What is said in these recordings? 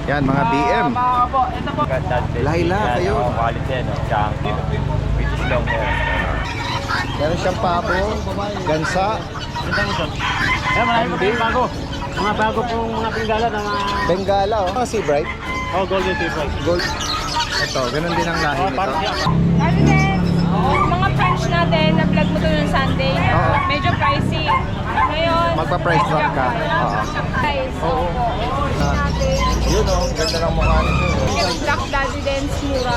Yan, mga BM. Laila, kayo. Quality, no? British long hair. Meron siyang pabo, gansa, Marami pa tayong bago. Mga bago pong mga Bengala na mga... Bengala, oh. Mga Sea Bright. Oh, golden table. Gold. Ito, ganun din ang lahi nito. Parang siya. Ano din, mga French natin, na-vlog mo to ng Sunday na Oo. medyo pricey. Ngayon, Magpa-price drop ka. Oo. Price. Oo. Natin. Yun, oh. Ganda ng mukha nito. Yung Black Daddy Dance mura.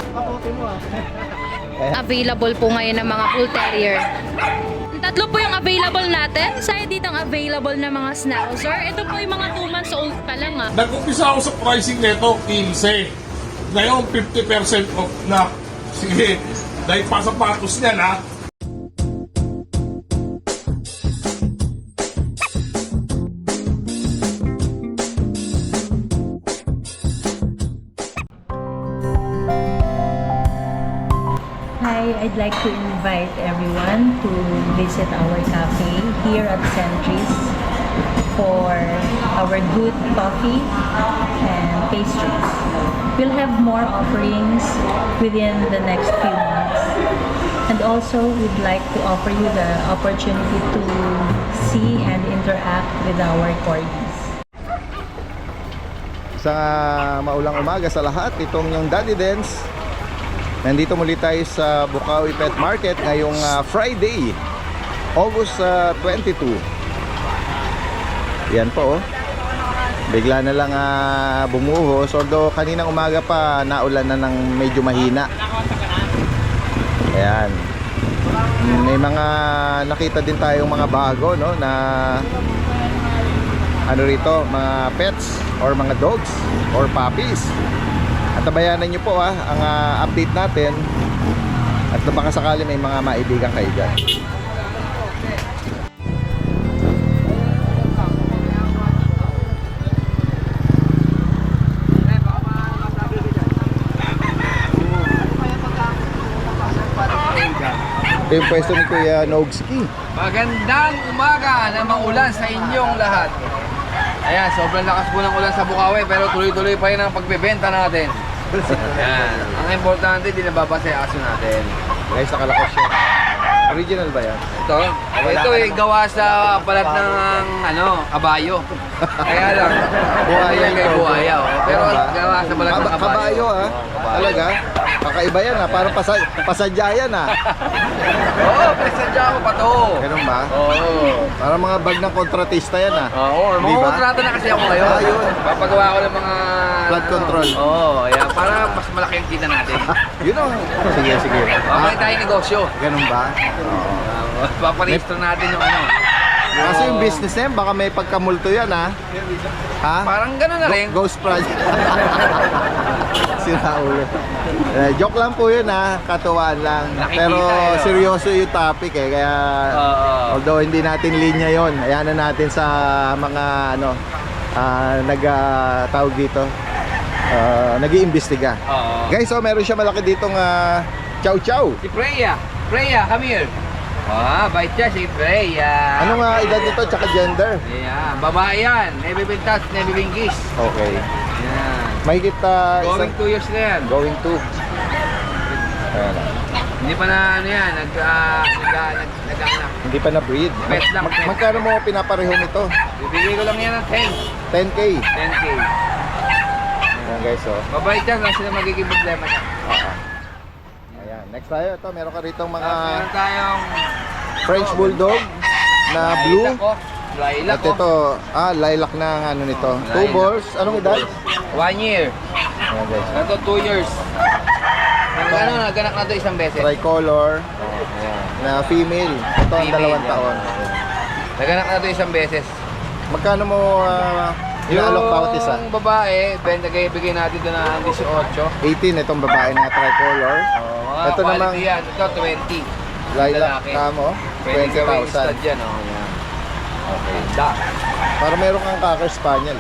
Available po ngayon ng mga Bull Terrier. Tatlo po yung available natin. Saya dito ang available na mga Schnauzer. Ito po yung mga 2 months old pa lang ah. Nag-umpisa ako sa pricing nito, 15. Ngayon, 50% off na. Sige, dahil pa sapatos niya na. Hi, I'd like to invite everyone to visit our cafe here at Centris for our good coffee and pastries. We'll have more offerings within the next few months. And also, we'd like to offer you the opportunity to see and interact with our corgis. Sa maulang umaga sa lahat, itong yung Daddy Dance. Nandito muli tayo sa Bukawi Pet Market ngayong Friday, August 22. Yan po, oh. Bigla na lang bumuhos. Although kaninang umaga pa naulan na ng medyo mahina. Ayan. May mga nakita din tayong mga bago, no, na ano rito, mga pets or mga dogs or puppies. At tabayanan nyo po ang update natin. At baka sakali may mga maibigan kayo dyan. Ito yung pwesto ni Kuya Nogski. Magandang umaga na maulan sa inyong lahat. Ayan, sobrang lakas po ng ulan sa Bukawi pero tuloy-tuloy pa rin ang pagbebenta natin. Ayan, ang importante di nababasa yung aso natin. Guys, nakalakos siya. Original ba yan? Ito ay gawa sa balat ng kabayo. Kaya lang, buhaya kay buhaya. Pero gawa sa balat ng kabayo. Kabayo, talaga. Kakaiba yan, parang pasadya yan. Oo, pinasadya ko pa to. Ganun ba? Oo. Parang mga bag ng kontratista yan. Oo, Di ba? mga kontrata na kasi ako ngayon. Ayun. Papagawa ko ng mga... Flood control. Oo, ayan, para mas malaki ang kita natin. Yun o. Sige, sige. Mamaya tayo negosyo. Ganun ba? Paparehistro natin yung ano. Kasi yung business na yan, baka may pagkamulto yan, ha? Parang gano'n na rin. Ghost project. Sira ulo. Joke lang po yun, ha? Katuwaan lang. Nakikita, Pero eh, seryoso yung topic, eh. Kaya, although hindi natin linya yon, ayan na natin sa mga, nag-tawag dito. Nag-iimbestiga. Oo. Guys, so meron siya malaki ditong chow chow. Si Freya. Freya, come here. Bait siya si Freya. Anong edad nito tsaka gender? Yeah, babae yan. Nebibintas, nebibingkis. Okay. Yan. Mahigit Going 2 years na yan. going to. Ayan. Hindi pa na yan, nag-anak. Hindi pa na-breed. Pet lang, pet. Magkano mo pinapareho nito? Bibigay ko lang yan ng 10. 10K. 10K. Ayan guys, oh. Mabait yan, kasi na magiging problema niya. Ayan. Next tayo. Ito, meron ka rito mga Meron tayong French Bulldog na blue. Lilac At ito, lilac na ang ano nito. 2 balls. Anong edad? 1 year. Ayan guys. Ito 2 years. Naganak na ito isang beses. Tricolor na female. Ito ang Female, 2 taon. Naganak na ito isang beses. Magkano mo inaalok bawat isa? Yung babae, bigay natin ito na 18. 18 itong babae na tricolor. Ito Quality namang yan. Ito 20. lilac lalaki. kamo. Pwede gawin 20,000. stud yan. Yan. Okay. Para meron kang Cocker Spaniel.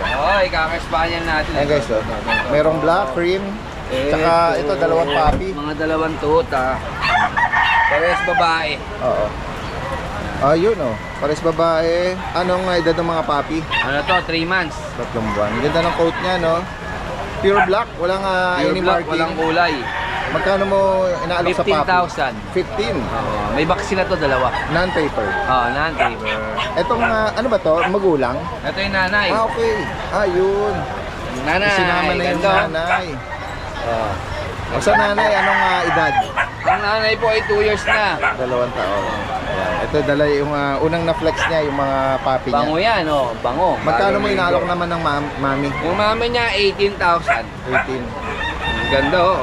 Ikaka-Spaniel natin. Ayan guys, oh. Merong black, cream, tsaka ito dalawang puppy. Mga dalawang tuta. Parehas babae. Oo. Yun oh. Pares babae. Anong edad ng mga puppy? Ano to? 3 months. 3 buwan. Ganda ng coat niya, no? Pure black, walang Pure any black, marking. walang kulay. Magkano mo inaalok sa puppy? 15,000. 15. Oo, may vaccine na to, dalawa. Non-paper. Oo, non-paper. Etong ano ba to? Magulang? Ito yung nanay. Okay. Yun. Nanay. Sinama na yung ganda. nanay. O sa nanay, anong edad? Ang nanay po ay 2 years na. 2 taon. Ayan. Ito dala yung unang na-flex niya, yung mga puppy niya. Bango yan, oh. Bango. Magkano mo Bagong inaalok ligo. naman ng mami? Yung mami niya, 18,000. 18. Ganda, oh.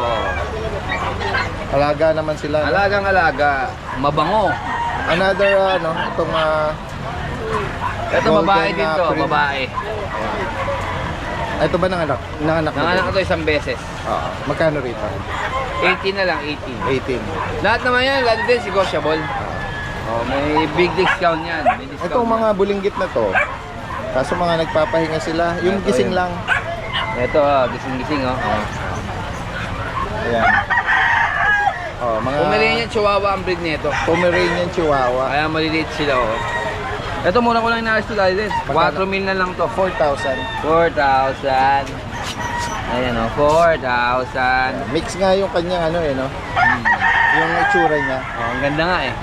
Alaga naman sila. no? Alagang-alaga. Mabango. Another itong Ito golden, babae din to, cream. babae. Ito ba nanganak? Nanganak mo Nanganak din? ko to isang beses. Oo. Magkano rito? 18 na lang, 18. 18. Lahat naman yan, lahat din negotiable. Oh, may big discount yan. May discount. Itong mga bulinggit na to, kaso mga nagpapahinga sila, yung Ito gising yun. lang. Ito, gising-gising, oh. Ayan. Mga Pomeranian Chihuahua ang breed nito. Pomeranian Chihuahua. Kaya maliliit sila, oh. Ito, muna ko lang inaalis to dahil din. 4 mil na lang to. 4,000. 4,000. Ayan, oh. 4,000. Mix nga yung kanyang no? Yung itsura niya. Oh, ang ganda nga, eh.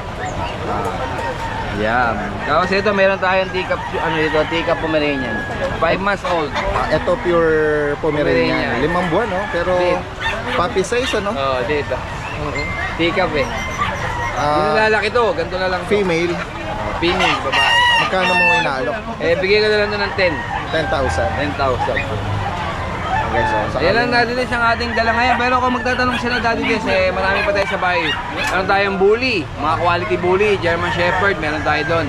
Yeah. Tapos ito, meron tayong teacup, teacup Pomeranian. 5 months old. Ito pure Pomeranian. Pomeranian. 5 buwan, no? Pero Big. puppy size, ano? Oh, dito. Teacup, eh. Hindi na lalaki to, ganito na lang to. Female. Female, babae. Magkano mo inaalok? Bigay ko na lang to ng 10. 10,000. 10,000. Okay, so, sa Ayan lang Daddy Des ang ating dala ngayon. Pero kung magtatanong sila Daddy Des, marami pa tayo sa bahay. Meron tayong bully, mga quality bully, German Shepherd, meron tayo doon.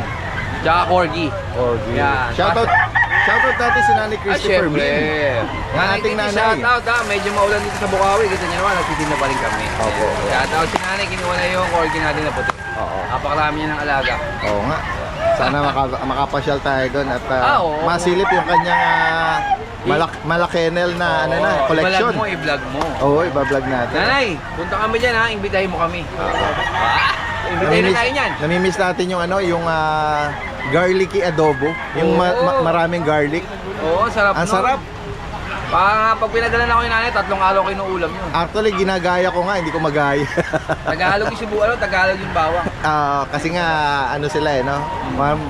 Tsaka Corgi. Corgi. Yan. Shoutout natin si Nanay Christopher Syempre. Min. Ang ating nanay. Shoutout medyo maulan dito sa Bukawi. Kita niyo naman, nagtitinda pa rin kami. Opo. Shoutout si nanay, kinuha na yung Corgi natin na puti. Oo. Napakarami niya ng alaga. Oo nga. Sana makapasyal tayo doon at Oo. masilip yung kanyang malakenel na collection. I-vlog mo. Oo, ibablog natin. Nanay, punta kami dyan ha, imbitahin mo kami. Imbitahin na tayo niyan. Namimiss natin yung yung garlicky adobo, yung Oo. maraming garlic. Oo, sarap Ang nun. sarap. Pag pinadala na ako yung nanay, 3 araw kinuulam yun. Actually, ginagaya ko nga, hindi ko magaya. Tagalog yung Cebu, Tagalog yung bawang. Kasi nga, sila no?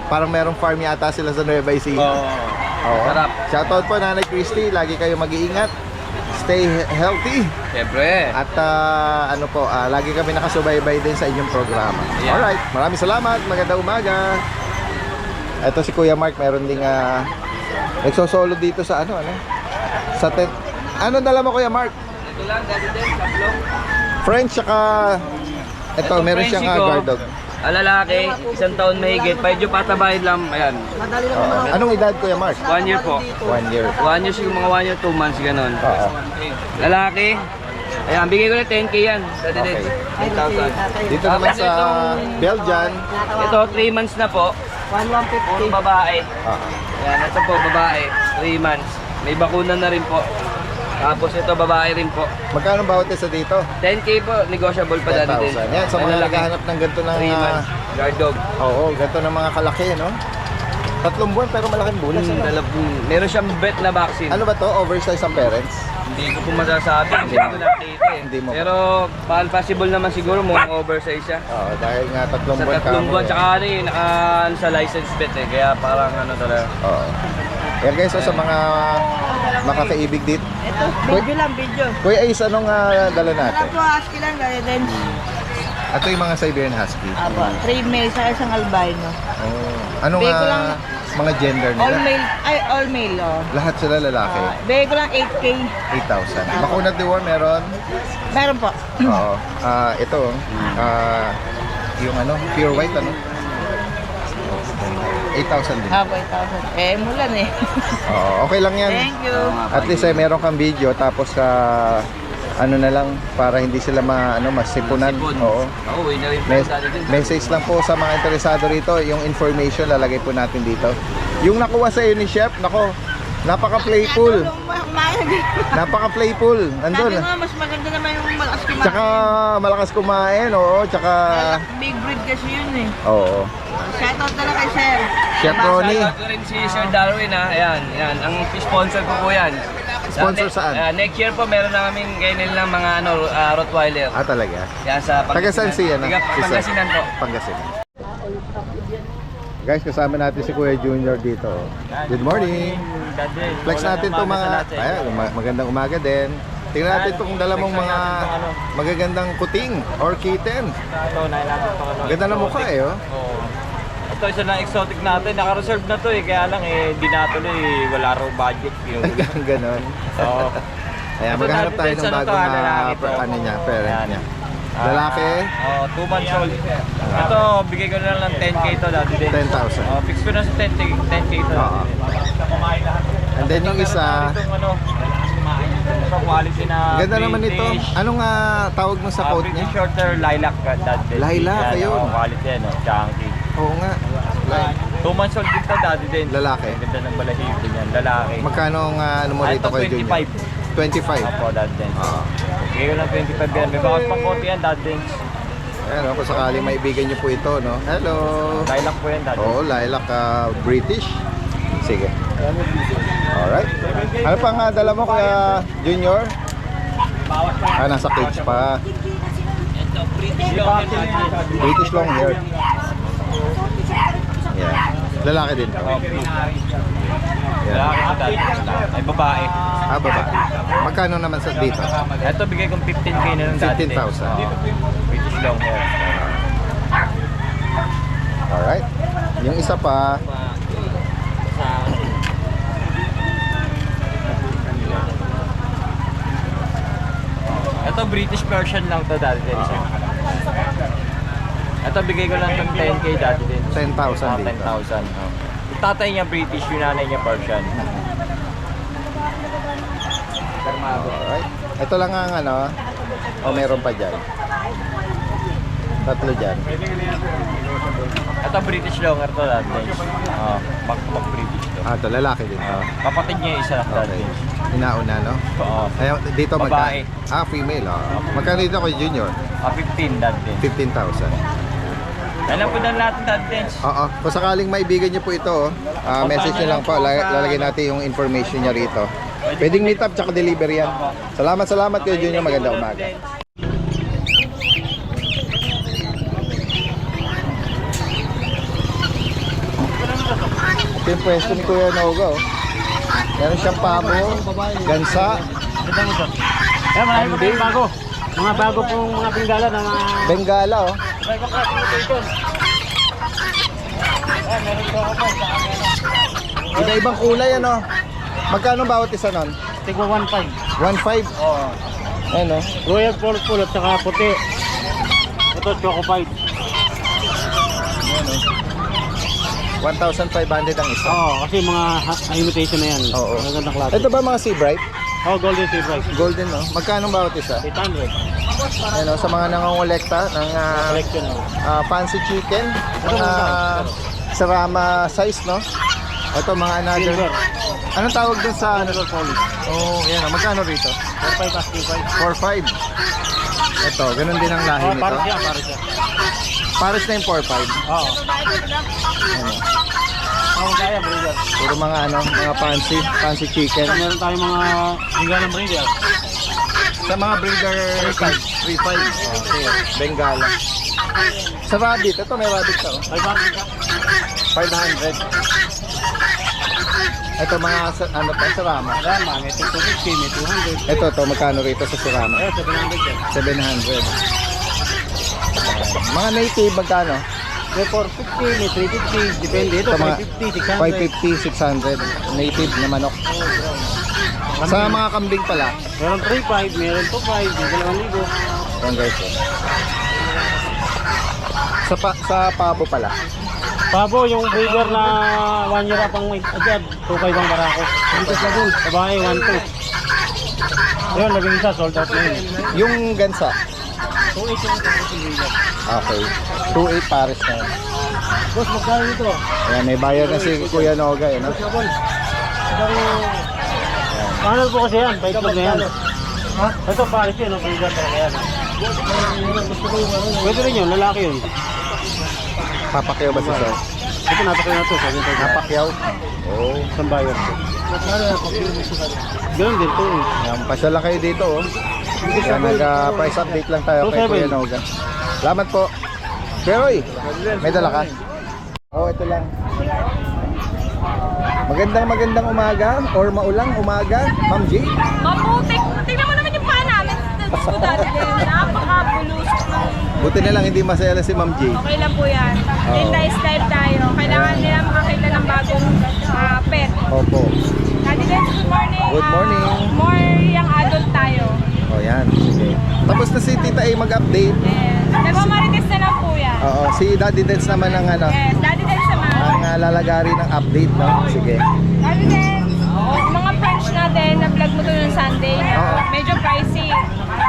Parang merong farm yata sila sa Nueva Ecija. Oo. Sarap. Shoutout po Nanay Christy, lagi kayo mag-iingat. Stay healthy. Siyempre. At lagi kami nakasubaybay din sa inyong programa. Yeah. Alright, maraming salamat. Magandang umaga. Ito si Kuya Mark, meron ding nagsosolo dito sa sa tent. Ano dala mo Kuya Mark? Ito lang, Daddy Des, tatlong. French saka ito meron Frenchie siyang ko, guard dog. lalaki, 1 taon mahigit. Medyo patabahin lang. Ayan. Anong edad Kuya Mark? 1 year po. 1 year. 1 year siguro, mga 1 year, 2 months, ganun. Oo. Lalaki. Ayan, bigay ko na 10K yan. Daddy Des. Okay. 10,000. Dito naman Tapos sa itong- Belgian. Ito, 3 months na po. 1,150. Babae. Ayan, ito po, babae. 3 months. May bakuna na rin po. Tapos ito, babae rin po. Magkano bawat isa dito? 10K po, negotiable pa dati din. 10,000. Yan, sa mga naghahanap ng ganito ng 3 months. Guard dog. ganito ng mga kalaki, no? 3 buwan pero malaking bulas. Meron siyang vet na vaccine. Ano ba to? Oversize ang parents? Hindi ko po masasabi. Hindi ko nakita eh. Hindi mo. Pero possible naman siguro mo oversize siya. Dahil nga 3 Sa buwan 3 buwan, tsaka sa license vet eh. Kaya parang talaga. Yan guys, sa mga makakaibig dito. Ito, video lang, video. Kuya Ace, anong dala natin? Wala po, husky lang, guidance. Ito yung mga Siberian Husky. Apo, 3 male sa isang albino. Anong Bigay ko lang mga gender All nila? male, all male, oh. Lahat sila lalaki. Bigay ko lang 8K. 8,000. Makunat Deworm meron? Meron po. Oo. Ito, yung pure white, 8,000 din. Apo, 8,000. Mulan eh. Okay lang yan. Thank you. At least meron kang video tapos na lang para hindi sila masipunan. Oo. Uwi na rin po dati din. Message lang po sa mga interesado rito, yung information lalagay po natin dito. Yung nakuha sa iyo ni Chef, nako, Napaka-playful. Napaka-playful. Nandun. Sabi nga, mas maganda naman yung malakas kumain. Tsaka malakas kumain, oo. Tsaka, Big breed kasi yun eh. oo. Shoutout na lang kay Sir. Chef Ronnie. Shoutout ko rin si Sir Darwin ha. Ayan, yan. Ang sponsor ko po yan. Sponsor saan? Next year po meron na kaming ganyan lang mga Rottweiler. Ah, talaga? Yan sa Taga saan siya? Taga Pangasinan po. Pangasinan. Guys, kasama natin si Kuya Junior dito. Good morning. Flex natin itong mga, magandang umaga din. Tingnan natin itong dala mong mga magagandang kuting or kitten. Ito, nailaban pa ano. Ganda na mukha eh, oh. Oo. Ito, isa na exotic natin. Naka-reserve na to eh. Kaya lang eh, di natuloy. Wala raw budget. Yung... Ganon. Oo. Ayan, maghanap tayo ng bagong ano niya, parent niya. Lalaki? 2 months old. Ito, bigay ko na lang 10k to dati din. 10,000. Fix ko na sa 10k to. Oo. And then yung isa, quality na ganda naman ito. Anong tawag mo sa coat niya? British Shorter Lilac. Lilac, ayun. Quality yan, chunky. Oo nga. 2 months old din to dati din. Lalaki. Ganda ng balahibo niyan, lalaki. Magkano ang ano mo rito Ito, kay Junior? 25. Opo, dati din. Bigay ko lang 25 yan. May bawas pang konti yan, dati din. Ayan, kung sakaling maibigan niyo po ito, no? Hello! Lilac po yan, dati. Oo, lilac British. Sige. Alright. Ano pa nga dala mo kaya Junior? Nasa cage pa. British long hair. Yeah. Lalaki din to. Lalaki po dati. Ay, babae. Babae. Magkano naman sa dito? Ito, bigay kong 15k na lang dati. 15,000. British long hair. Alright. Yung isa pa, Ito, British version lang to dati din. Ito, bigay ko lang ng 10k dati din. 10,000 dito. 10,000. Yung tatay niya British, yung nanay niya Persian. Alright. Ito lang ang ano. O meron pa dyan. Tatlo dyan. Ito, British longer to dati din. Back British to. Ito lalaki din. Kapatid niya isa dati Okay. din. Inauna, no? Oo. Ay, dito Babae. female. Magkano dito kay Junior? 15 dati din. 15,000. Alam po na lahat dati din. Oo. Kung sakaling maibigan niyo po ito, message niyo lang po. Lalagay natin yung information niya rito. Pwedeng meet up tsaka delivery yan. Salamat kay Junior. Magandang umaga. Ito yung pwesto ni Kuya Noga, oh. Meron siyang pabo, gansa, Eh, marami po tayong bago. Mga bago pong mga Bengala na mga... Bengala, oh. Ibang klaseng mutation. Iba-ibang kulay, ano. Magkano bawat isa nun? Tigwa 1.5. 1.5. Oo. Ano? Royal Purple at saka puti. Ito, Choco Fight. 1,500 ang isa. Oo, kasi mga imitation na yan. Oo. Magandang klase. Ito ba mga Sea Bright? Oh, Golden Sea Bright. Golden, no? Magkano bawat isa? 800. Ano, sa mga nangongolekta ng Collection. fancy chicken, mga sarama size, no? Ito mga another. Silver. Anong tawag dun sa ano? Silver polish. Oh, yan. Magkano rito? 4.5 asking price. 4.5. Ito, ganun din ang lahi Oh, nito. pares siya, pares siya. Pares na yung 4.5. Oo. Ano, Oh, kaya, breeder. puro mga ano, mga fancy chicken. Ito, meron tayong mga Bengala breeder. Sa mga breeder 3.5. Okay, Bengala. Sa rabbit, ito may rabbit ka, oh. 500 ka. 500. Ito mga ano pa, sarama. Rama, may 250, may 200. Ito, magkano rito sa sarama? Eh, 700 yan. 700. Mga native, magkano? May 450, may 350, depende. Ito, Ito mga 550, 600. 550, 600. Native na manok. Sa mga kambing pala, Meron 3.5, meron 2.5, may 2,000. yan guys. Oh. Sa pabo pala. Pabo, yung breeder na 1 year up ang may agad, 2.5 ang barako. Dito sa dun, babae, 1.2. Yun, labing isa, sold out na yun. Yung gansa, 2.8 yung breeder. okay. 2.8 pares na yun. Boss, magkano dito? Ayan, may bayar na si Kuya Noga, eh, no? Sabon. Original po kasi yan, paitlog na yan. Ha? Ito pares yun, breeder talaga yan. Pwede rin yun, lalaki yun. Papakyaw ba si sir? Ito natakay na to, sabi tayo. Napakyaw? Oo. Isang bayad po. Ganun din to eh. Yan, pasyala kayo dito oh. Kaya nag-price update lang tayo kay 2.7. Kuya Nogan. Salamat po. Peroy, may dala ka? Oo, ito lang. Magandang umaga or maulang umaga, Ma'am G. Maputik. Tingnan mo naman yung paa namin. Napaka-bulus. Buti na lang hindi masaya si Ma'am G. Okay lang po yan. Test drive tayo. Kailangan nila makakita ng bagong pet. Opo. Daddy Dance, good morning. Good morning. More yung adult tayo. O yan, sige. Tapos na si Tita A mag-update. Yes. Nagmamarites na lang po yan. Oo, si Daddy Dance naman ang ano, Yes. Daddy Dance naman. ang lalagari ng update, no? Sige. Daddy Dance, mga French natin, na-vlog mo to ng Sunday. Oo. Medyo pricey.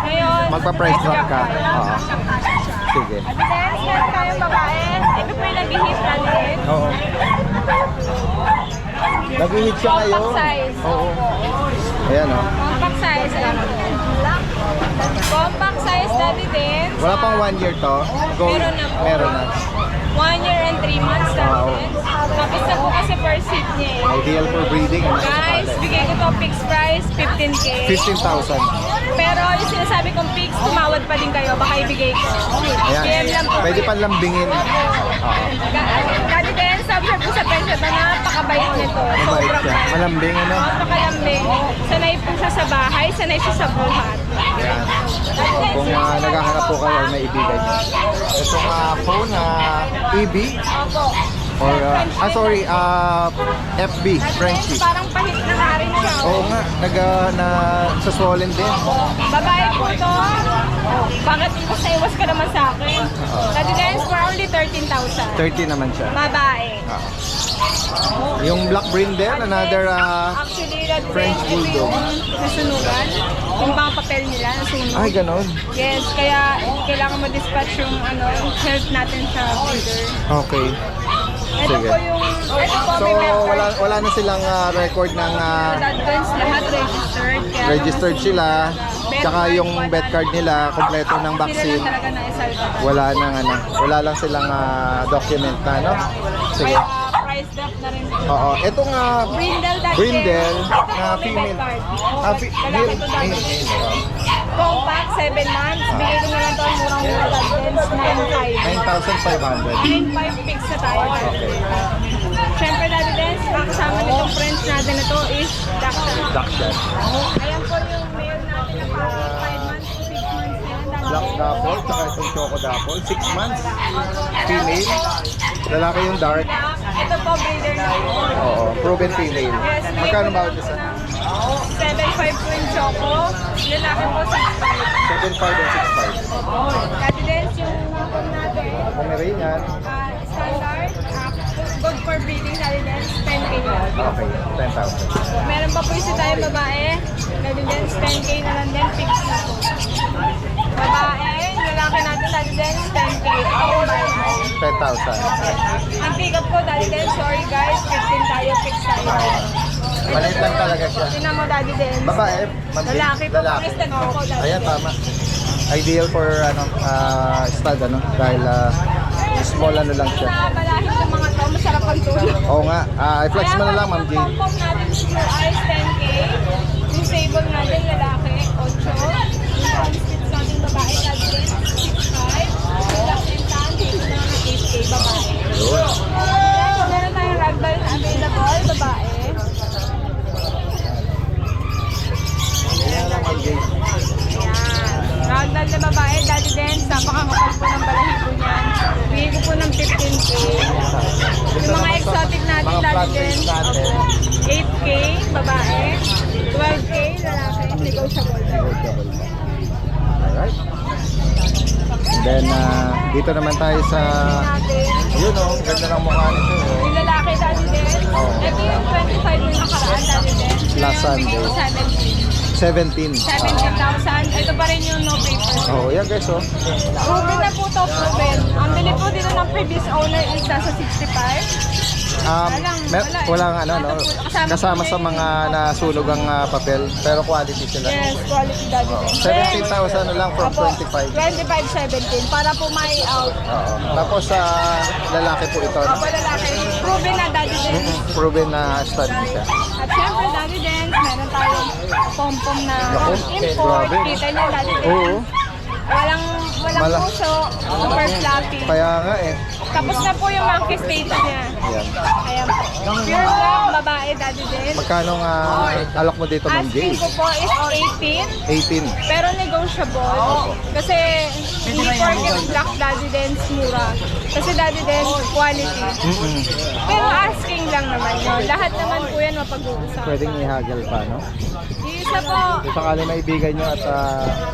Ngayon, Magpa-price drop ka. Oo. Sige. Daddy Dance, meron tayong babae. Ito po yung nag-hit natin. Oo. Nag-hit siya ngayon. Compact size. Oo. Ayan, oh. Compact size. Ayan po. Compact size, Daddy Dance. Wala pang 1 year to. Go. Meron na po. Meron na. 1 year and 3 months, Daddy Wow. Dance. Kapis na po kasi per seat niya eh. Ideal for breeding. Ano sa Guys, palay? bigay ko to fixed price, 15K. 15,000. Pero yung sinasabi kong fixed, tumawad pa din kayo, baka ibigay ko. PM Ayan. lang po. Pwede kayo. pa lambingin. Daddy Dance, sabi ko sa pension na napakabait nito. Mabait Sobrang siya. bait. Malambing, ano? Napakalambing. Sanay po siya sa bahay, sanay siya sa buhat. Ayan. Kung naghahanap po kayo or may ibigay niyo. Itong phone na EB Opo. or FB, Daddy Frenchie. Dance, parang pahit na nga rin siya. Oo nga, sa swollen din. Babae po to. Bakit iwas ka naman sa akin? Daddy Dance, for only 13,000. 30 naman siya. Babae. Yung black brindle, another Actually, Daddy French Dance, ito Bulldog. yung nasunugan. Yung mga papel nila, nasunog. ay ganon. Yes, kaya kailangan mo dispatch yung health natin sa breeder. Okay. Ito Sige. po yung, ito po So may record. wala na silang record ng Daddy Dance, lahat registered. Kaya registered sila. Tsaka yung vet card nila, kompleto ng Sila vaccine. lang talaga naisalta. Wala lang silang document na, no? Sige. Kaya price drop na rin. Oo. Itong Brindle, Daddy Brindle Dance. na Ito po, may female. vet card. Lalaki Lalaki to, Daddy Dance. Compact, 7 months. Bigay ko na lang to, murang-mura, Daddy Dance, 9,500. 9,500. 9,500 fix na tayo. Siyempre, Daddy Dance, makasama nitong friends natin na to is Dachshund. Dachshund. Ayan po yung mayor natin na parang 5 months to 6 months na yan. Black Dapple, tsaka itong Choco Dapple. 6 months. Female. Lalaki yung dark. Ito po, breeder na po. Oo. Proven female. Yes, Magkano ba ito sa 7,500 po yung Choco. Lalaki po, 6,500. 7,500 and 6,500? Daddy Dance, yung napon natin, Pomeranian. standard, good for breeding, Daddy Dance, 10K lang. Okay. 10,000. Meron pa po isa tayong babae. Daddy Dance, 10K na lang din. Fix na po. Babae, lalaki natin Daddy Dance, 10K. Ito yung babae. 10,000. Ang pick up ko, Daddy Dance, sorry guys, 15 tayo, fix tayo. Maliit lang talaga siya. Tingnan mo, Daddy Dance. Babae. ma'am. Lalaki po, Lalaki. pag ko po, Daddy Ayan, Dance. tama. Ideal for stud, dahil small lang siya. Nakabalahin ng mga to, masarap ang tulog. Oo nga, i-flex mo na lang, Ma'am G. Yung pom natin sa Blue Eyes, 10K. Yung sable natin, lalaki, 8. Yung constits natin, babae, Daddy Dance, 6'5". Yung last and tan, dito na lang 8K, babae. Then, meron tayong ragdoll na available, babae. Ayan lang, Ma'am G. Ayan. Ragdoll na babae, Daddy Dance, napakakapal po ng balahibo niyan. Bigay ko po ng 15K. Yung mga exotic natin, mga Daddy flat face Dance, natin. 8K, babae. 12K, lalaki, negotiable. Alright. Then, dito naman tayo sa, yun o, ganda ng mukha nito. Oh. Yung lalaki, Daddy Dance. Oo. Ito yung 25 yung nakaraan, Daddy Dance. Last Ngayon, bigay ko 17. 17,000. Ito pa rin yung no paper. Oh, yan guys, oh. Proven na po to, proven. Ang bili po dito ng previous owner is nasa 65. Walang ano, no? Kasama sa mga nasunog ang papel, pero quality sila. Yes, quality Daddy Dance. 17,000 na lang from Opo, 25. 25-17 para po may out. Oo. Tapos sa lalaki po ito, no? Opo, lalaki. Proven na Daddy Dance. Proven na stud siya. At syempre, Daddy Dance, meron tayong pom-pom na Naku, import. grabe. Kita niyo, Daddy Dance. Oo. Walang puso, super fluffy. Kaya nga eh. Tapos na po yung monkey state niya. Yan. Ayan. Pure black, babae, Daddy Dance. Magkano nga alok mo dito, Ma'am Asking Jay? ko po is 18. 18. Pero negotiable. Kasi hindi porket black Daddy Dance mura. Kasi Daddy Dance quality. Pero asking lang naman yun. Lahat naman po yan mapag-uusap. Pwedeng ihagal pa, no? Isa po. Kung sakali maibigan nyo at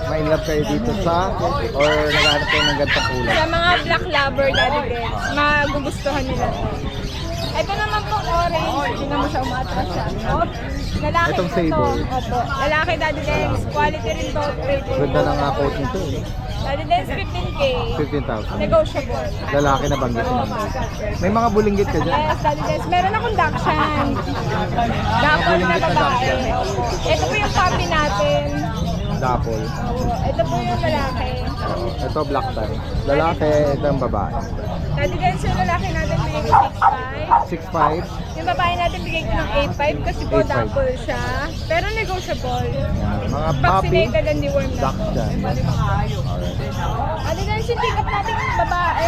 ma-inlove kayo dito sa or naghahanap kayo ng gantong kulay. Sa mga black lover Daddy Dance, magugustuhan nila. Ito naman po orange. Hindi naman siya umatras siya. Lalaki Itong po to. sable. Opo. Lalaki Daddy Dance. Quality rin to. Ganda ng coat nito eh. Daddy Dance 15K. 15,000. Negotiable. Lalaki na banggit mo. May mga bulinggit ka dyan. Yes, Daddy Dance. Meron akong Dachshund. Dapol na babae. Ito po yung puppy natin. Dapol. Ito po yung lalaki. Ito black tie. Lalaki, ito ang babae. Daddy Dance yung lalaki natin bigay ko 6'5". 6'5". Yung babae natin bigay ko ng 8'5 kasi po 8'5". double siya. Pero negotiable. Mga puppy, Vaccinated and dewormed na duck po. dyan. Daddy Dance yung pick-up natin yung babae.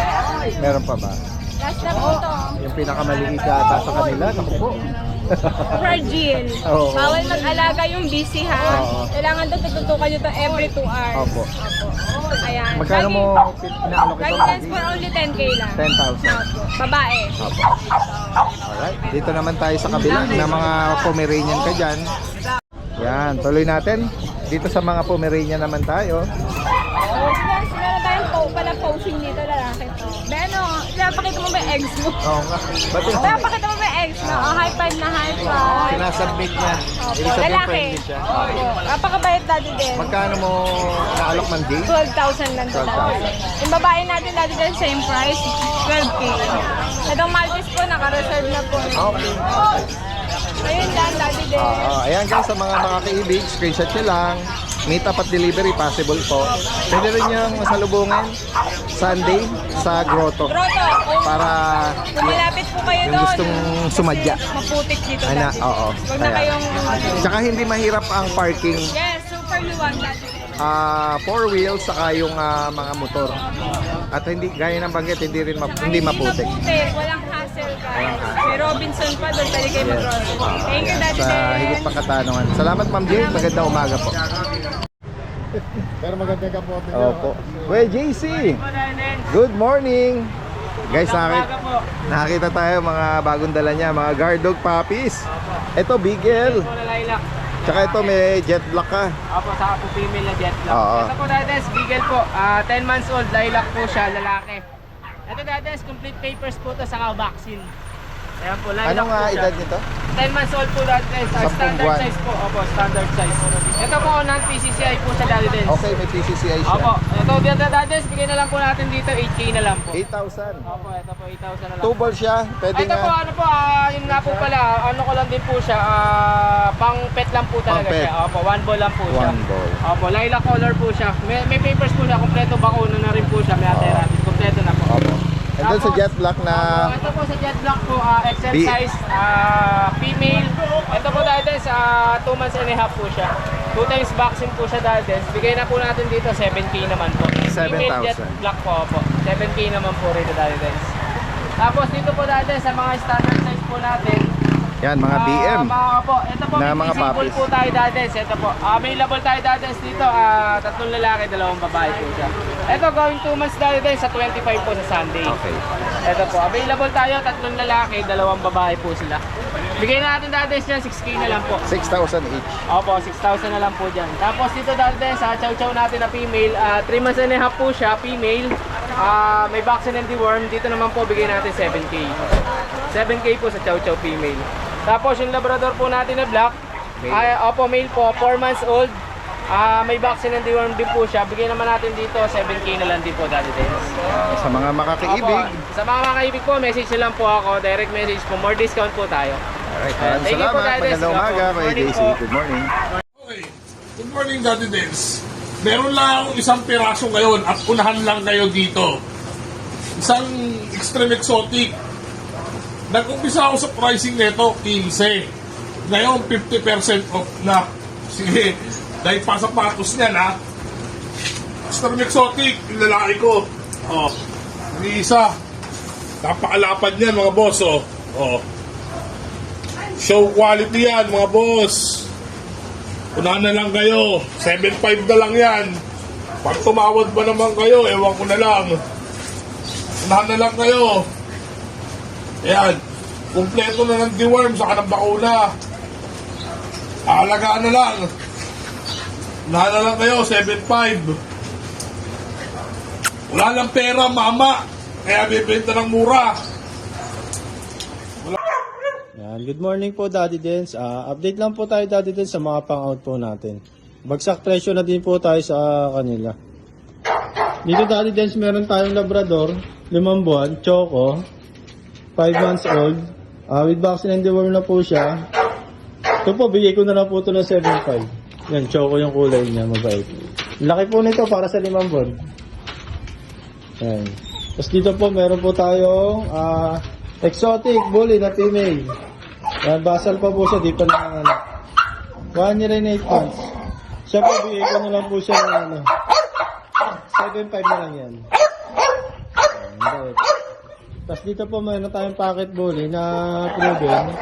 Meron pa ba? Last na po to. Yung pinakamaliit yata sa kanila, naku po. Fragile. Oo. Bawal mag-alaga yung busy ha. Oo. Kailangan tututukan nyo to every 2 hours. Opo. Ayan. Magkano mo inaano Daddy ito? Dance for only 10K lang. 10,000. Opo. Babae. Opo. Alright. Dito naman tayo sa kabila ng mga Pomeranian ka dyan. Yan, tuloy natin. Dito sa mga Pomeranian naman tayo. Guys, meron tayong posing dito, lalaki to. Beno, pinapakita mo ba yung eggs mo? Oo nga. Ba't yun? Pinapakita mo ba yung eggs mo? Oh, high five na high five. Sinasubmit niya. Ibig sabihin Lalaki. friendly siya. Opo. Napakabait Daddy din. Magkano mo naalok man Jay? 12,000 lang to. 12,000. Yung babae natin Daddy din, same price, 12K. Itong Maltese po, naka-reserve na po. Okay. Ayun lang, Daddy din. Ayan guys, sa mga makakiibig, screenshot nyo lang. Meet up at delivery, possible po. Pwede rin yung masalubungin Sunday sa Grotto. Grotto, Para kung malapit po kayo yung doon. gustong sumadya. Kasi maputik dito. Ana, Daddy. oo. Huwag na Kaya. kayong... Tsaka hindi mahirap ang parking. Yes, super luwag Daddy din. 4 wheels saka yung mga motor. At hindi gaya ng banggit, hindi rin hindi maputik. Walang hassle guys. May Robinson pa doon, pwede kayo mag-grocery. Thank you, Daddy Sa Ben. higit pa katanungan. Salamat Ma'am Jane, magandang umaga po. Pero maganda ka po. Opo. Well, JC. Good morning. Guys, nakakita tayo mga bagong dala niya, mga guard dog puppies. Ito, Beagle. Tsaka ito, may jet black ka. Opo, saka po female na jet black. Oo. Ito po Dades, Beagle po. 10 months old, lilac po siya, lalaki. Ito Dades, complete papers po to saka vaccine. Ayan po, lilac Anong po siya. edad nito? 10 months old po Dades, Sampung standard buwan. size po. Opo, standard size. Ito po, non-PCCI po siya Dades. Okay, may PCCI siya. Opo, ito dito Dades, bigyan na lang po natin dito, 8K na lang po. 8,000. Opo, ito po, 8,000 na lang. 2 balls siya. Pwede Ito po, nga. ano po, yun nga po pala, ano ko lang din po siya, pang pet lang po talaga Pang pet. siya. Opo, 1 ball lang po siya. 1 ball. Opo, lilac color po siya. May papers po siya, kompleto bakuna na rin po siya, may ateratis, kompleto na po. Opo. And then sa Tapos, jet black na Opo, ito po sa jet black po, XL B. size, female. Ito po dahil sa 2 months and a half po siya. 2 times vaccine po siya dahil bigay na po natin dito 7K naman po. Female jet 7,000. black po, opo. 7K naman po rito dahil Tapos dito po dahil sa mga standard size po natin, yan, mga BM. Ito po, na may mga visible puppies. po tayo dades. Ito po, available tayo dades dito. 3 lalaki, 2 babae po siya. Ito, going 2 months dades sa 25 po sa Sunday. Okay. Ito po, available tayo, 3 lalaki, 2 babae po sila. Bigay natin dades dyan, 6K na lang po. 6,000 each. Opo, 6,000 na lang po dyan. Tapos dito dades, sa chow-chow natin na female, 3 months and a half po siya, female. May vaccine and deworm. Dito naman po, bigay natin 7K. 7K po sa chow-chow female. Tapos yung Labrador po natin na black, Male. opo, male po, 4 months old. May vaccine and deworm din po siya. Bigyan naman natin dito 7K na lang din po, Daddy Dennis. Sa mga makakaibig. Opo. Sa mga makaibig po, message nyo lang po ako. Direct message po. More discount po tayo. Alright, maraming Thank you po, salamat. Daddy Dennis. Magandang umaga, Good Kuya morning JC. po. Good morning. Okay. Good morning, Daddy Dens. Meron lang akong isang piraso ngayon at unahan lang kayo dito. Isang extreme exotic. Nag-umpisa ako sa pricing nito, 15. Ngayon, 50% off na. Sige, dahil pa sapatos niya na. Extreme exotic, yung lalaki ko. Oh, may isa. Napakalapad niyan, mga boss, oh. Oh. Show quality yan, mga boss. Unahan na lang kayo. 7.5 na lang yan. Pag tumawad ba naman kayo, ewan ko na lang. Unahan na lang kayo. Ayan. Kumpleto na ng deworm saka ng bakuna. Aalagaan na lang. Unahan na lang kayo, 7.5. Wala lang pera, mama. Kaya bibenta ng mura. Yan. Good morning po, Daddy Dens. Update lang po tayo, Daddy Dens, sa mga pang-out po natin. Bagsak presyo na din po tayo sa kanila. Dito, Daddy Dens, meron tayong Labrador, 5 buwan, Choco, 5 months old. With vaccine and deworm na po siya. Ito po, bigay ko na lang po ito ng 7.5. Yan, Choco yung kulay niya, mabait. Laki po nito para sa 5 buwan. Yan. Tapos dito po, meron po tayong exotic bully na female. Yan, basal pa po siya, di pa nanganak. 1 year and 8 months. Siya po, bigay ko na lang po siya ng 7.5 na lang yan. Yan, tapos dito po, meron tayong pocket bully na proven.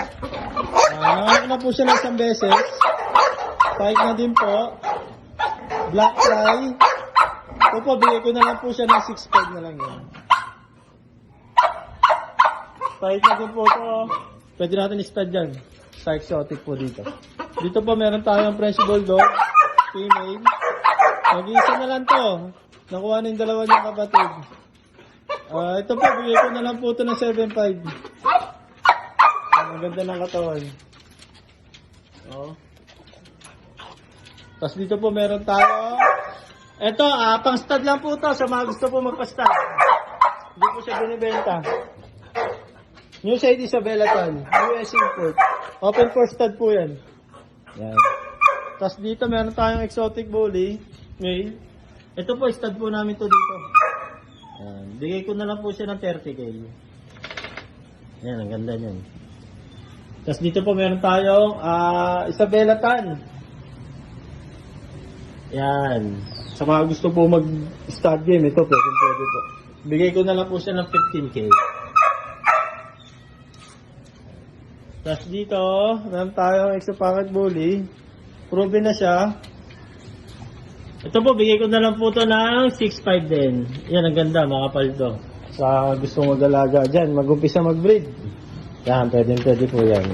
Nanganak na po siya ng isang beses. Spike na din po. Black fly. Ito po, bigay ko na lang po siya ng 6.5 na lang yan. Spike na din po ito. Pwede natin i-stud dyan. Sa exotic po dito. Dito po, meron tayong French Bulldog. Female. Mag-iisa na lang to. Nakuha na yung dalawa niyang kapatid. Ito po, bigay ko na lang po ito ng 7.5. Ang ganda ng katawan. Oh. Tapos dito po meron tayo. Ito, pang stud lang po ito sa mga gusto po magpa-stud. Hindi po siya binibenta. New Side Isabela Tan. US import. Open for stud po yan. Yan. Tapos dito meron tayong exotic bully. Male. Ito po, stud po namin to dito. Yan. Bigay ko na lang po siya ng 30k. Yan, ang ganda niyan. Tapos dito po meron tayong Isabela Tan. Yan. Sa mga gusto po mag-stud game, ito po, pwede po. Bigay ko na lang po siya ng 15k. Tapos dito, meron tayong extra pocket bully. Proven na siya. Ito po, bigay ko na lang po ito ng 6.5 din. Yan, ang ganda, makapal to. Sa gusto mag-alaga dyan, mag-umpisa mag-breed. Yan, pwede po yan.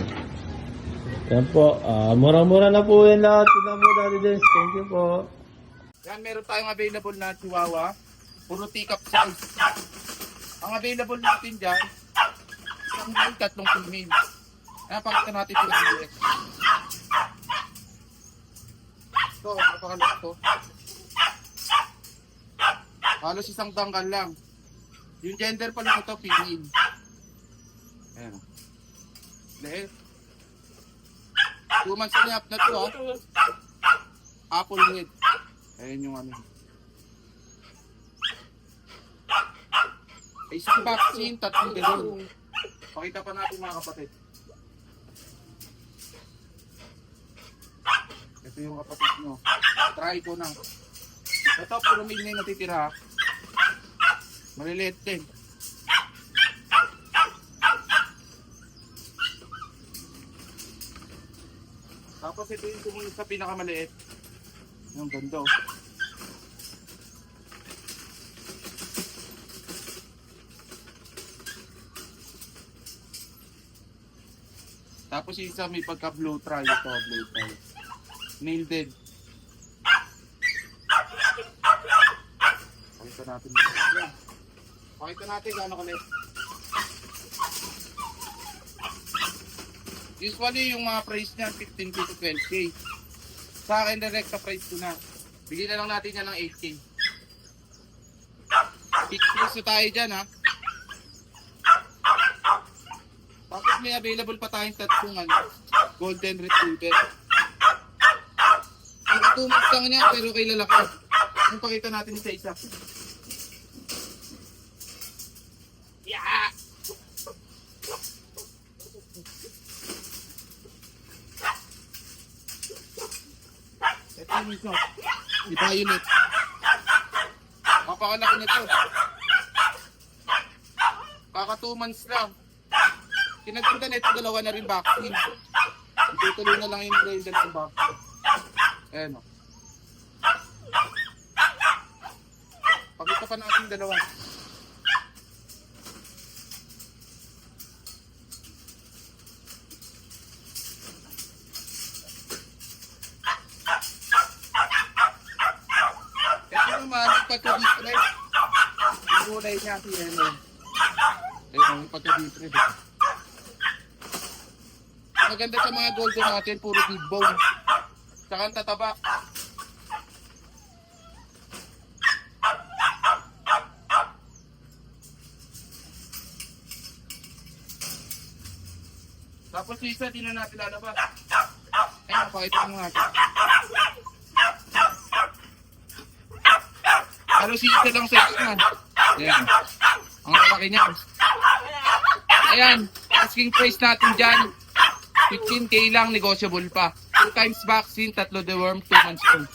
Yan po, murang-mura na po yan lahat. Tignan po, Daddy Dens. Thank you po. Yan, meron tayong available na Chihuahua. Puro teacup size. Ang available natin dyan, isang male, 3 female. Kaya pakita natin yung US. Ito, napakalaki ito. Halos isang tanggal lang. Yung gender pa lang ito, female. Ayan. Dahil 2 months and a half na ito, apple head. Ayan yung ano. Isang vaccine, 3 galon. Pakita pa natin mga kapatid. Ito yung kapatid nyo. Try ko na. Ito, puro male na yung natitira. Maliliit din. Tapos ito yung sumunod sa pinakamaliit. Yung ganda. Tapos yung isa may pagka blue try. Ito, blue try. Nail dead. Pakita natin. Pakita natin gaano kalit. Usually yung mga price niya 15k to 12k. Sa akin, direct sa price ko na. Bigyan na lang natin yan ng 8K. Fixed price na tayo dyan, ha? Tapos may available pa tayong tatlong golden retriever. Ang 2 months lang niya, pero kay lalaki. Ang pakita natin sa isa. Yeah! Ito yung isa. Iba unit. Mapakalaki nito. Kaka 2 months lang. Kinagpunta nito, dalawa na rin vaccine. Itutuloy na lang yung blended ng vaccine. Ayan o. Pakita pa natin yung dalawa. Ito naman, pagka-display. Yung gulay niya si Eno. Ayun, yung pagka-display. Maganda sa mga golden natin, puro big bone. Tsaka ang tataba. Tapos yung isa, di na natin lalabas. Ayun, pakita mo natin. Pero si isa lang sa isa. Ayan. Ang malaki niya. Ayan, asking price natin dyan. 15K lang, negotiable pa. 2 times vaccine, 3 deworm, 2 months old.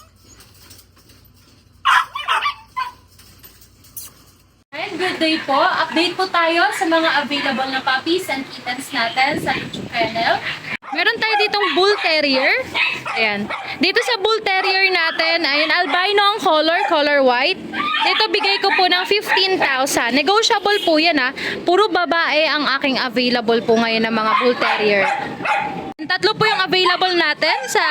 And good day po. Update po tayo sa mga available na puppies and kittens natin sa YouTube channel. Meron tayo ditong Bull Terrier. Ayan. Dito sa Bull Terrier natin, ayan, albino ang color white. Dito bigay ko po ng 15,000. Negotiable po yan, ha. Puro babae ang aking available po ngayon ng mga Bull Terrier. Tatlo po yung available natin sa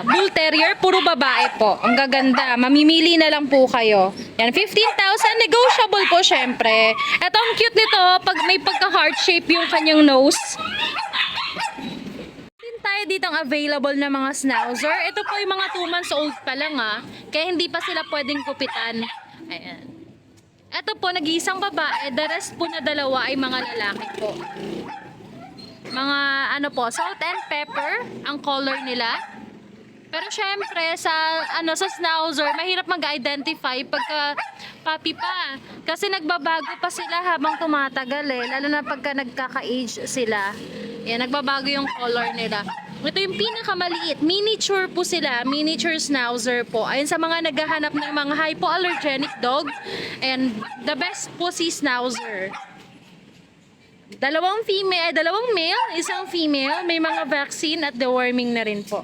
Bull Terrier, puro babae po. Ang gaganda. Mamimili na lang po kayo. Yan, 15,000. Negotiable po syempre. Ito ang cute nito, pag may pagka-heart shape yung kanyang nose. Tayo dito ang available na mga schnauzer. Ito po yung mga 2 months old pa lang, ha. Kaya hindi pa sila pwedeng kupitan. Ayan. Ito po, nag-iisang babae. The rest po na dalawa ay mga lalaki po. Mga ano po, salt and pepper ang color nila. Pero syempre sa sa schnauzer, mahirap mag-identify pagka puppy pa. Kasi nagbabago pa sila habang tumatagal eh, lalo na pagka nagkaka-age sila. Yan, nagbabago yung color nila. Ito yung pinakamaliit, miniature po sila, miniature schnauzer po. Ayun sa mga naghahanap ng mga hypoallergenic dog, and the best po si schnauzer. Dalawang male, isang female, may mga vaccine at deworming na rin po.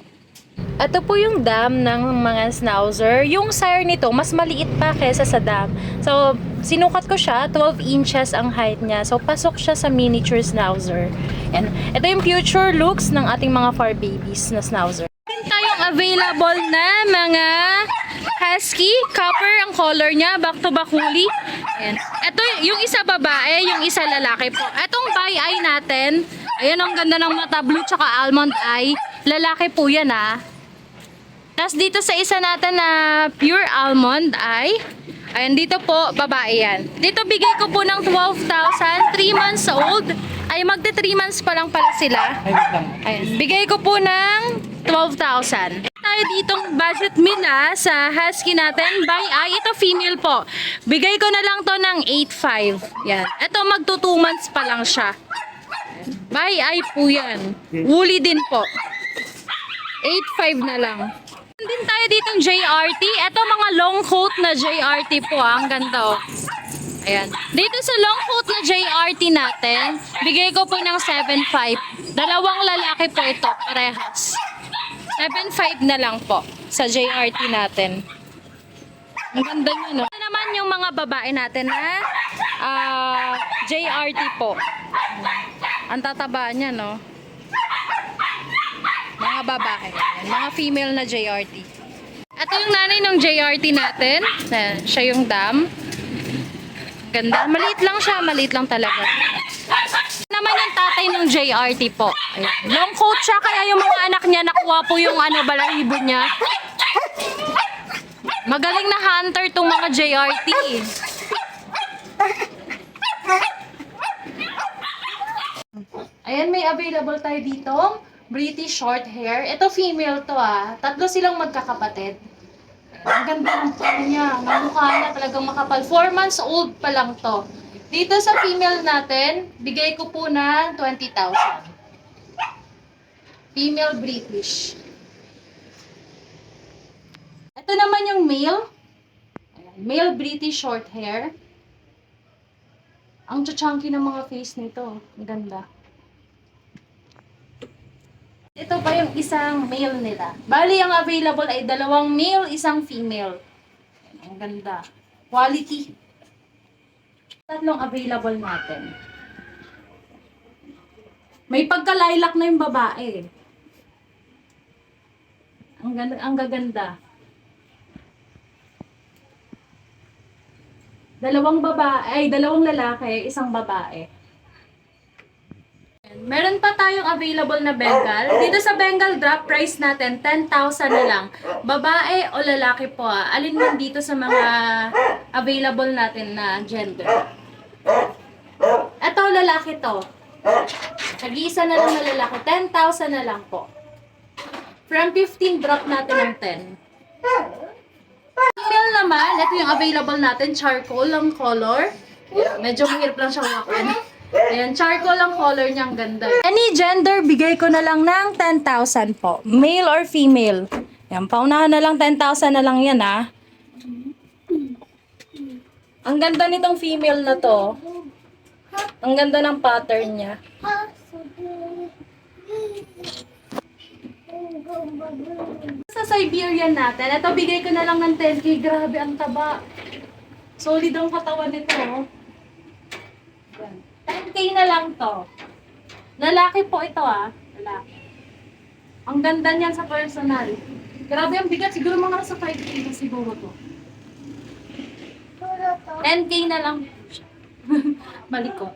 Ito po yung dam ng mga schnauzer. Yung sire nito, mas maliit pa kesa sa dam. So, sinukat ko siya, 12 inches ang height niya. So, pasok siya sa miniature schnauzer. Yan. Ito yung future looks ng ating mga fur babies na schnauzer. Meron tayong available na mga husky. Copper ang color niya, back to back woolly. Yan. Ito yung isa babae, yung isa lalaki po. Itong bi-eye natin, ayan ang ganda ng mata, blue tsaka almond eye. Lalaki po yan, ha. Tapos dito sa isa natin na pure almond eye, ayan, dito po, babae yan. Dito bigay ko po ng 12,000, 3 months old. Ay, magte 3 months pa lang pala sila. Ayan, bigay ko po ng 12,000. Tayo ditong budget meal sa husky natin. By eye, ito female po. Bigay ko na lang to ng 8,500. Yan. Ito magto 2 months pa lang siya. By eye po yan. Woolly din po. 8,500 na lang. Din tayo ditong JRT. Ito mga long coat na JRT po. Ang ganda, oh. Ayan. Dito sa long coat na JRT natin, bigay ko po ng 7,500. Dalawang lalaki po ito, parehas. 7,500 na lang po sa JRT natin. Ang ganda nyo, no? Ito naman yung mga babae natin na JRT po. Ang tataba niya, no? Mga babae. Mga female na JRT. Ito yung nanay ng JRT natin. Siya yung dam. Ganda. Maliit lang siya. Maliit lang talaga. Naman yung tatay ng JRT po. Ayan. Long coat siya. Kaya yung mga anak niya nakuha po yung balahibo niya. Magaling na hunter tong mga JRT. Ayan, may available tayo dito. British short hair. Ito female to ah. Tatlo silang magkakapatid. Ang ganda ng paa niya. Ang mukha niya talagang makapal. 4 months old pa lang to. Dito sa female natin, bigay ko po na 20,000. Female British. Ito naman yung male. Ayan, male British short hair. Ang chunky ng mga face nito. Ang ganda. Ito pa yung isang male nila. Bali, ang available ay 2 male, 1 female. Ayan, ang ganda. Quality. 3 available natin. May pagka-lilac na yung babae. Ang ganda, ang gaganda. 2 babae, ay 2 lalaki, 1 babae. Meron pa tayong available na Bengal. Dito sa Bengal drop price natin 10,000 na lang. Babae o lalaki po ah. Alin man dito sa mga available natin na gender. Ito lalaki to. Nag-iisa na lang na lalaki. 10,000 na lang po. From 15 drop natin ng 10. Female naman, ito yung available natin. Charcoal ang color. Medyo mahirap lang siya hawakan. Ayan, charcoal ang color niya, ang ganda. Any gender, bigay ko na lang ng 10,000 po. Male or female. Ayan, paunahan na lang 10,000 na lang yan ah. Ang ganda nitong female na to. Ang ganda ng pattern niya. Sa Siberian natin, ito bigay ko na lang ng 10K. Grabe, ang taba. Solid ang katawan nito. 10K na lang to. Lalaki po ito ah. Lalaki. Ang ganda niyan sa personal. Grabe ang bigat. Siguro mga nasa 5K na siguro to. 10K na lang. Malikot.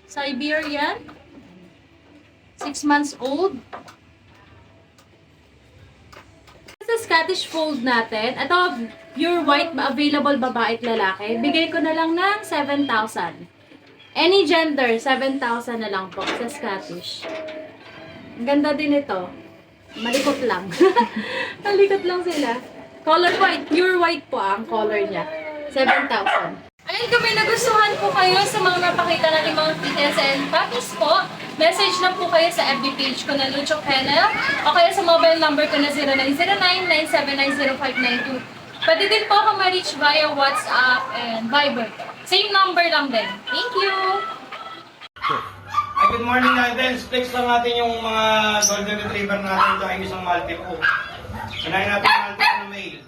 Siberian. 6 months old. Sa Scottish Fold natin, ito, pure white, available babae at lalaki. Bigay ko na lang ng 7,000. Any gender, 7,000 na lang po sa Scottish. Ang ganda din ito. Malikot lang. Malikot lang sila. Color white, pure white po ang color niya. 7,000. Ayun, kung may nagustuhan po kayo sa mga napakita natin mga kittens and puppies po, message lang po kayo sa FB page ko na Lucho Kennel o kaya sa mobile number ko na 0909-979-0592. Pwede din po ako ma-reach via WhatsApp and Viber. Same number lang din. Thank you! Ay, good morning natin. Flex lang natin yung mga golden retriever natin sa isang Maltipoo. Unahin natin yung Maltipoo na male.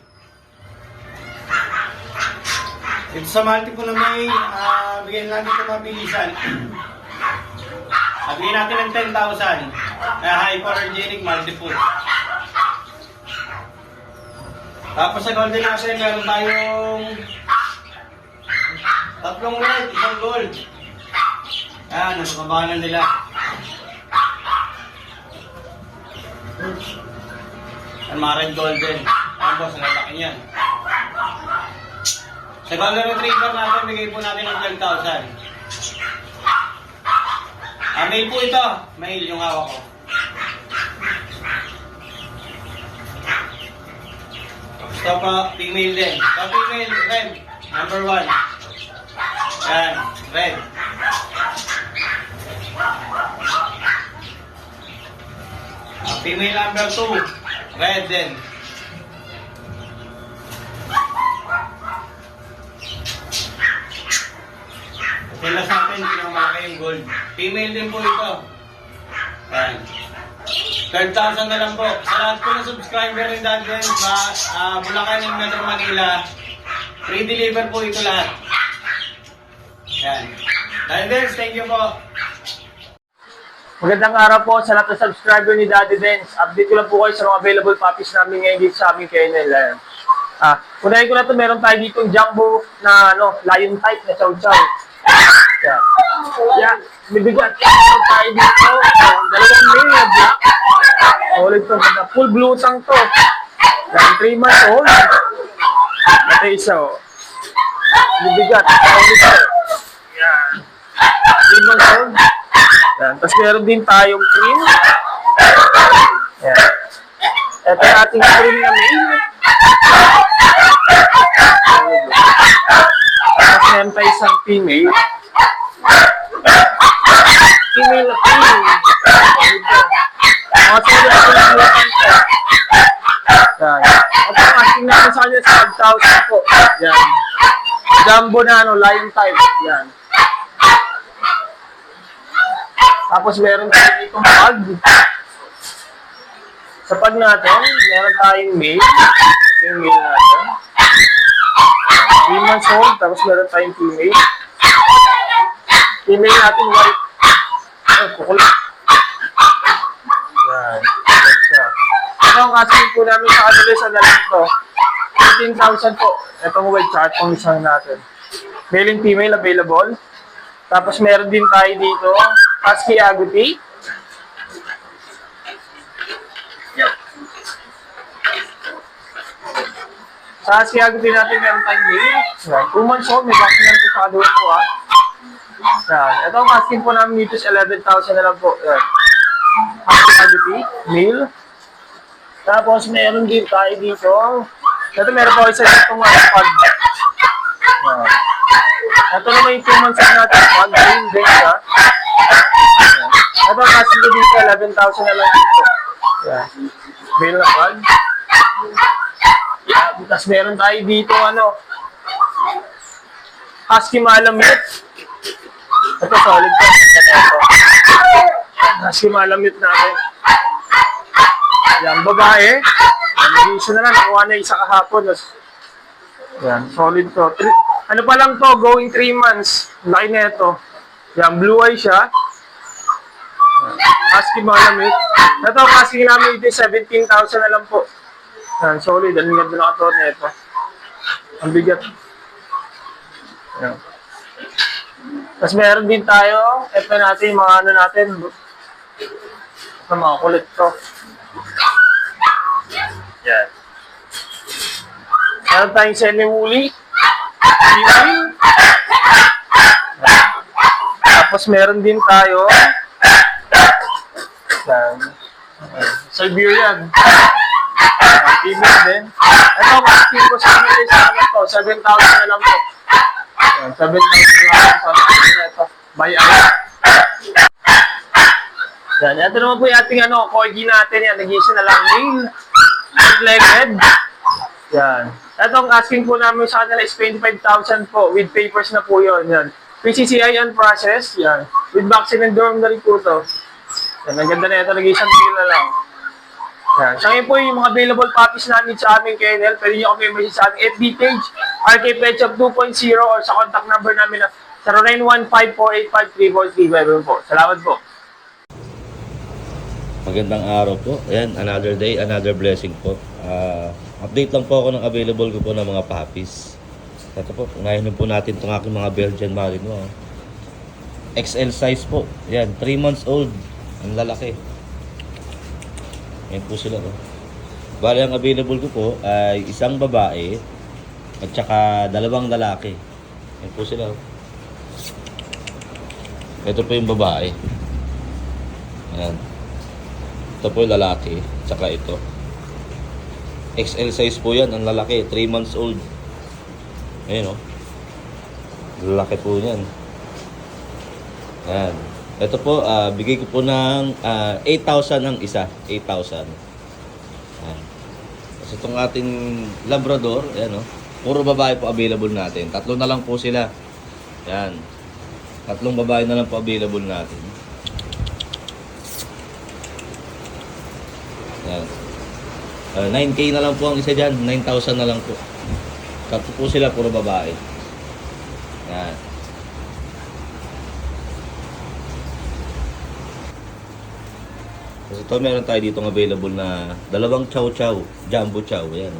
Ito sa Maltipoo na male, bigyan natin ito mabilisan. Bigyan natin ng 10,000 na hypoallergenic Maltipoo. Tapos sa golden natin, meron tayong 3 red, 1 gold. Ayan, nasa kabahanan nila. Ang mga red golden. Ayan boss, ang lalaki niyan. Sa golden retriever natin, bigay po natin ng 12,000. Male po ito. Male yung hawak ko. Ito pa, female din. Ito female, red. Number 1. Ayan, red. Female number 2, red din. Sila sa atin, hindi naman malaki yung gold. Female din po ito. Ayan. 12,000 na lang po. Sa lahat po ng subscriber rin natin, Bulacan and Metro Manila, free deliver po ito lahat. Ayan. Dance, thank you po. Magandang araw po sa lahat ng subscriber ni Daddy Dance. Update ko lang po kayo sa mga available puppies namin ngayon dito sa aming kennel. Unahin ko na ito, meron tayo dito jumbo na lion type na chow chow. Yan. Bibigat. Meron tayo dito. 2 male na black. Solid solid to. Full blue tang to. Yan, 3 months old. Ito isa, oh. Bibigat. Solid to. Yan. 3 months old. Yan. Tapos meron din tayong cream. Yan. Ito yung ating cream na male. Tapos meron tayo isang female. Female na cream. Mga solid natin ang lupan ko. Yan. At ang asking natin sa kanya sa 5,000 po. Yan. Jumbo na ano, lion type. Yan. Tapos meron tayo ditong pag. Sa pag natin, meron tayong male. Yung male natin. 3 months old, tapos meron tayong female. Female natin white. Ay, kukulit. Yan. Ito ang kasing po namin sa kanila sa dalang to. 15,000 po. Itong white chart pang isang natin. Male and female available. Tapos meron din tayo dito, Husky Agouti. Yep. Sa Husky Agouti natin meron tayong male. 2 months old, may vaccine natin sa kaduwa po ha. Yan. Ito ang asking po namin dito is 11,000 na lang po. Yan. Husky Agouti, male. Tapos meron din tayo dito. Ito meron po isa dito pag. Yan. Ito naman yung 2 months natin, pag green din siya. Ito ang asking ko dito, 11,000 na lang dito. Yan. Male na pag. Yan. Tapos meron tayo dito, ano, Husky Malamute. Ito, solid po. Ito. Husky Malamute natin. Yan, babae. Nag-iisa na lang, nakuha na isa kahapon. Yan, solid to. Ano pa lang to, going 3 months. Laki na ito. Yan, blue eye siya. Husky Malamute. Ito, ang asking namin ito, 17,000 na lang po. Yan, solid. Ang ganda na kato na ito. Ang bigat. Yan. Tapos meron din tayo, ito natin, mga ano natin. Ito, mga kulit to. Yan. Meron tayong semi-woolly. Female. Tapos meron din tayo. Yan. Siberian. Female din. Ito, masking ko sa mga isa na to. 7,000 na lang po. Yan, 7,000 na lang po. Ito. Buy out. Yan. Ito naman po yung ating ano, corgi natin. Yan. Nag-iisa na lang. Male. Legged. Yan. Ito ang asking po namin sa kanila is 25,000 po. With papers na po yun. Yan. PCCI on process. Yan. With vaccine and dorm na rin po ito. Yan. Ang ganda na ito. Nag-isang kilo na lang. Yan. Sa ngayon po yung mga available puppies namin sa aming kennel. Pwede nyo kami message sa ating FB page, RK Pet Shop 2.0 or sa contact number namin na 0915-485-3435 po. Salamat po. Magandang araw po. Ayan, another day, another blessing po. Update lang po ako ng available ko po ng mga puppies. Ito po, unahin po natin itong aking mga Belgian Malinois. XL size po. Ayan, 3 months old. Ang lalaki. Ayan po sila. Oh. Bali, ang available ko po ay isang babae at saka 2 lalaki. Ayan po sila. Oh. Ito po yung babae. Ayan. Ito po yung lalaki. Tsaka ito. XL size po yan. Ang lalaki. 3 months old. Ayan o. Lalaki po yan. Ayan. Ito po, bigay ko po ng 8,000 ang isa. 8,000. Ayan. Kasi itong ating Labrador, ayan o. Puro babae po available natin. 3 na lang po sila. Ayan. 3 babae na lang po available natin. Ayan. 9K na lang po ang isa dyan. 9,000 na lang po. 3 po sila, puro babae. Ayan. Kasi ito, meron tayo ditong available na 2 chow chow. Jumbo chow. Ayan.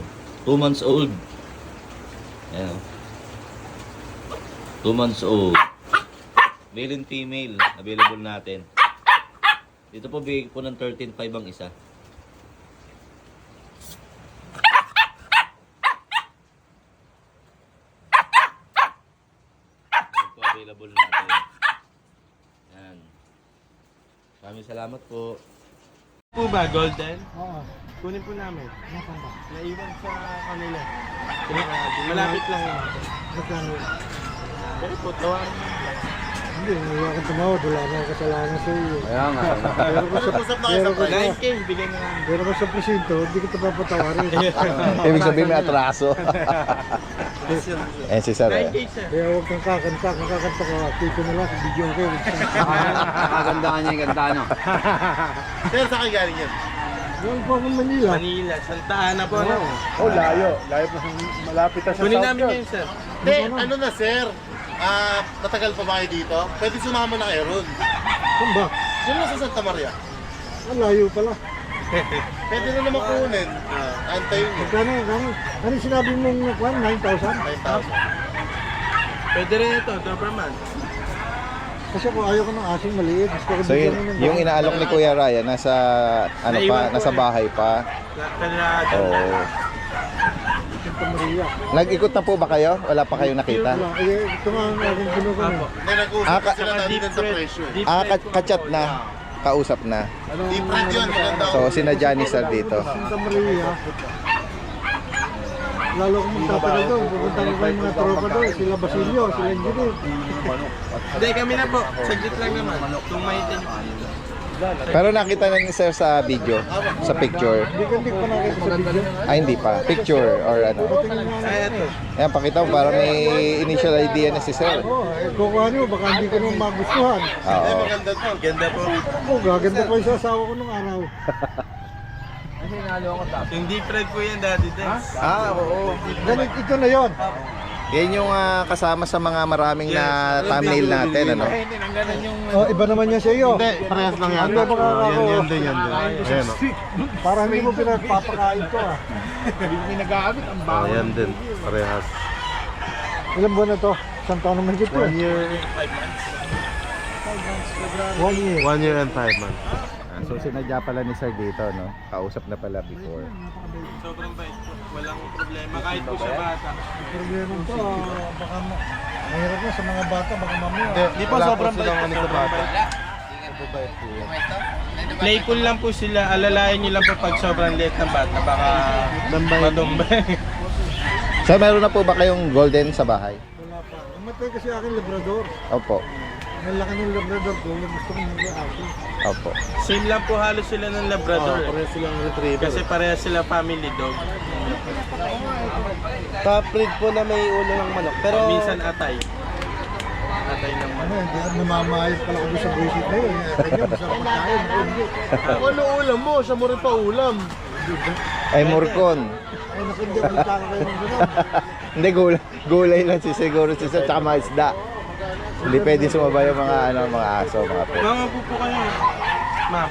2 months old. Ayan. 2 months old. Male and female. Available natin. Dito po, bigay po ng 13,500 ang isa. salamat po. Po ba, Golden? Oo. Kunin po namin. Naiwan sa kanila. Malapit lang naman. Magkano? Pero po, tawaran mo. Hindi, hindi ako tumawad. Wala na kasalanan sa iyo. Kaya nga. Pero ko 9K, bigyan na namin. Pero ko sa presinto, hindi kita papatawarin. Ibig sabihin may atraso. Eh si Sir. 9K, sir. Kaya huwag kang kakanta. Kung kakanta ka, tito na lang, video ko. Nakagandaan niya yung ganda, no? Sir, saan kayo galing yan? Doon po akong Manila. Manila, Santa Ana po. Oh, layo. Layo pa malapit na sa Kunin namin yun, sir. Hindi, ano na sir? Matagal pa ba kayo dito? Pwede sumama na kayo ron. Saan ba? Diyan na sa Santa Maria. Ang layo pala. Pwede na naman kunin. Antayin nyo. Kano? Ano sinabi mong 9,000? 9,000. Pwede rin ito, Doberman. Kasi kung ayaw ko ng asing maliit, gusto ko So yun, yung inaalok ni Kuya Ryan nasa ano pa, nasa bahay pa. Oh. Santa Maria. Nag-ikot na po ba kayo? Wala pa kayong nakita? Ito nga ang aking kinukunin. Hindi, nag-uusap sila dati din sa presyo. Kachat na. Kausap na. Deep red yun, maganda. So sina Johnny Sir dito. Santa Maria. Lalo kung magtatagal doon, pupunta ko yung mga tropa doon, sila Basilio, sila Engineer. Hindi, kami na po. Saglit lang naman. Kung may Pero nakita na ni Sir sa video, sa picture. Hindi pa nakita sa video. Ay hindi pa. Picture or ano. Ayan, pakita mo para may initial idea na si Sir. Kukuha niyo, baka hindi ko nung magustuhan. Oo. Maganda to. Ganda po. Oo, gaganda po yung sasawa ko nung araw. Yung deep fried po yan, Daddy Des. Oo. Ganit, ito na yon. Yan yung kasama sa mga maraming na thumbnail natin, ano? Oh, iba naman yan sa iyo. Hindi, parehas lang yan. Hindi, baka ako. Yan din. Ayan o. Para hindi mo pinagpapakain to ah. Hindi ko nag-aabit ang bago. Yan din, parehas. Ilang buwan na to? Isang taon naman dito. 1 year. 1 year. 1 year and 5 months. So sinadya pala ni Sir dito, no? Kausap na pala before. Sobrang bait po. Walang problema. Kahit po sa bata. Problema to, baka mahirap na sa mga bata, baka mamaya. Hindi pa sobrang bait po sa bata. Playful lang po sila. Alalayan nyo lang po pag sobrang liit ng bata. Baka madumbay. Sir, meron na po ba kayong golden sa bahay? Wala pa. Namatay kasi aking labrador. Opo. Ang laki ng labrador ko, yung gusto kong hindi akin. Opo. Same lang po halos sila ng Labrador. Parehas silang retriever. Kasi pareha sila family dog. Top breed po na may ulo ng manok. Pero Minsan atay. Atay ng Ano, manok. hindi namamayos pala kami sa buwisit na yun. Kanya, masarap pagkain. Hindi. ano ulam mo? Siya mo rin pa ulam. Ay, Morcon. Ay, naku, hindi ako nagkakaroon ng gano'n. Hindi, gulay lang siguro si Sir, tsaka mga isda. Hindi pwede sumabay yung mga, mga aso, mga pet. Mga po kayo. Ma'am.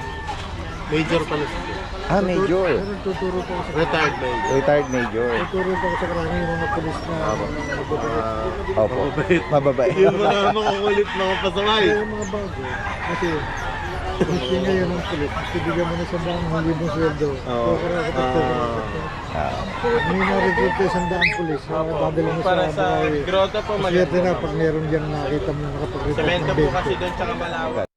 Major pala siya. Ah, major. Pero tuturo po ako sa Retired major. Retired major. tuturo po ako sa karami yung mga polis na Opo. Mababait. Yung mga makukulit mga pasaway. yung mga bago. Kasi gusto ngayon ng polis, gusto bigyan mo na sa bang halibong sweldo. Oo. May na-recruit ko 100 polis. Dadala mo Para sa sa grotto po Swerte maganda. na pag meron dyan nakita mo nakapag-report Semento ng po 20. kasi doon tsaka malawak.